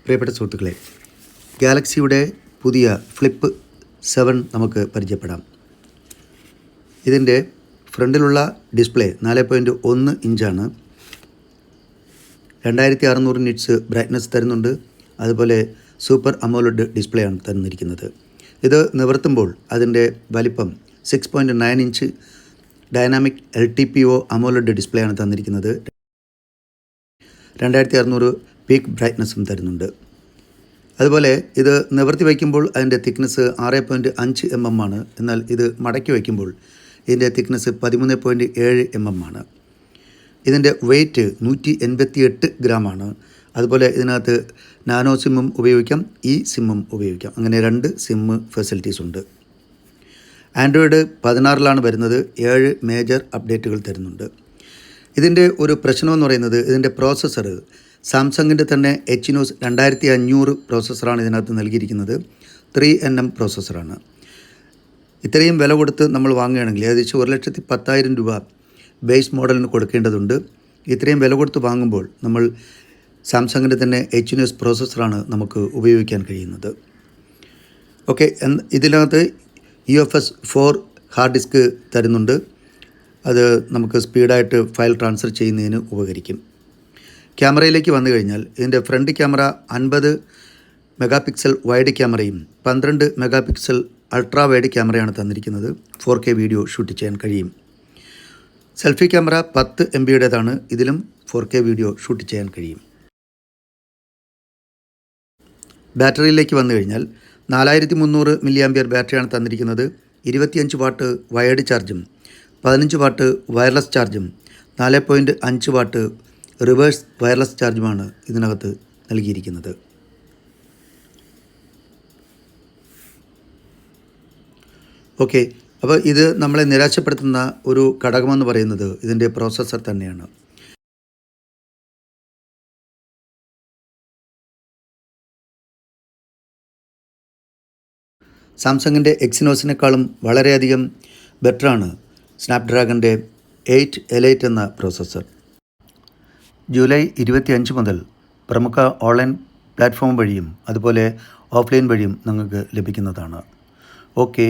പ്രിയപ്പെട്ട സുഹൃത്തുക്കളെ, ഗാലക്സിയുടെ പുതിയ ഫ്ലിപ്പ് 7 നമുക്ക് പരിചയപ്പെടാം. ഇതിൻ്റെ ഫ്രണ്ടിലുള്ള ഡിസ്പ്ലേ 4.1 ഇഞ്ചാണ്. 2600 നിറ്റ്സ് ബ്രൈറ്റ്നസ് തരുന്നുണ്ട്. അതുപോലെ സൂപ്പർ അമോലെഡ് ഡിസ്പ്ലേ ആണ് തന്നിരിക്കുന്നത്. ഇത് നിവർത്തുമ്പോൾ അതിൻ്റെ വലിപ്പം 6.9 inch dynamic LTPO AMOLED display ആണ് തന്നിരിക്കുന്നത്. 2600 പീക്ക് ബ്രൈറ്റ്നസ്സും തരുന്നുണ്ട്. അതുപോലെ ഇത് നിവർത്തി വയ്ക്കുമ്പോൾ അതിൻ്റെ തിക്നെസ് 6.5 mm ആണ്. എന്നാൽ ഇത് മടക്കി വയ്ക്കുമ്പോൾ ഇതിൻ്റെ തിക്നെസ് 13.7 mm ആണ്. ഇതിൻ്റെ വെയ്റ്റ് 188 ഗ്രാമാണ്. അതുപോലെ ഇതിനകത്ത് നാനോ സിമ്മും ഉപയോഗിക്കാം, സിമ്മും ഉപയോഗിക്കാം. അങ്ങനെ 2 സിമ്മ് ഫെസിലിറ്റീസ് ഉണ്ട്. ആൻഡ്രോയിഡ് 16 വരുന്നത്. 7 മേജർ അപ്ഡേറ്റുകൾ തരുന്നുണ്ട്. ഇതിൻ്റെ ഒരു പ്രശ്നമെന്ന് പറയുന്നത് ഇതിൻ്റെ പ്രോസസ്സർ സാംസങ്ങിൻ്റെ തന്നെ Exynos 2500 പ്രോസസ്സറാണ് ഇതിനകത്ത് നൽകിയിരിക്കുന്നത്. 3nm പ്രോസസ്സറാണ്. ഇത്രയും വില കൊടുത്ത് നമ്മൾ വാങ്ങുകയാണെങ്കിൽ ഏകദേശം 1,10,000 രൂപ ബേസ് മോഡലിന് കൊടുക്കേണ്ടതുണ്ട്. ഇത്രയും വില കൊടുത്ത് വാങ്ങുമ്പോൾ നമ്മൾ സാംസങ്ങിൻ്റെ തന്നെ Exynos പ്രോസസ്സറാണ് നമുക്ക് ഉപയോഗിക്കാൻ കഴിയുന്നത്. ഓക്കെ, ഇതിനകത്ത് UFS 4 ഹാർഡ് ഡിസ്ക് തരുന്നുണ്ട്. അത് നമുക്ക് സ്പീഡായിട്ട് ഫയൽ ട്രാൻസ്ഫർ ചെയ്യുന്നതിന് ഉപകരിക്കും. ക്യാമറയിലേക്ക് വന്നു കഴിഞ്ഞാൽ ഇതിൻ്റെ ഫ്രണ്ട് ക്യാമറ 50 മെഗാപിക്സൽ വൈഡ് ക്യാമറയും 12 മെഗാപിക്സൽ അൾട്രാ വൈഡ് ക്യാമറയാണ് തന്നിരിക്കുന്നത്. 4K വീഡിയോ ഷൂട്ട് ചെയ്യാൻ കഴിയും. Selfie camera 10 MBയുടേതാണ്. ഇതിലും 4K വീഡിയോ ഷൂട്ട് ചെയ്യാൻ കഴിയും. ബാറ്ററിയിലേക്ക് വന്നു കഴിഞ്ഞാൽ 4300 mAh ബാറ്ററിയാണ് തന്നിരിക്കുന്നത്. 25 വാട്ട് വയർഡ് ചാർജും 15 വാട്ട് വയർലെസ് ചാർജും 4.5 വാട്ട് റിവേഴ്സ് വയർലെസ് ചാർജുമാണ് ഇതിനകത്ത് നൽകിയിരിക്കുന്നത്. ഓക്കെ, അപ്പോൾ ഇത് നമ്മളെ നിരാശപ്പെടുത്തുന്ന ഒരു ഘടകമെന്ന് പറയുന്നത് ഇതിൻ്റെ പ്രോസസ്സർ തന്നെയാണ്. സാംസങ്ങിൻ്റെ എക്സിനോസിനേക്കാളും വളരെയധികം ബെറ്ററാണ് സ്നാപ്ഡ്രാഗൻ്റെ 8 Elite എന്ന പ്രോസസ്സർ. ജൂലൈ 25 മുതൽ പ്രമുഖ ഓൺലൈൻ പ്ലാറ്റ്ഫോം വഴിയും അതുപോലെ ഓഫ്ലൈൻ വഴിയും നിങ്ങൾക്ക് ലഭിക്കുന്നതാണ്. ഓക്കെ.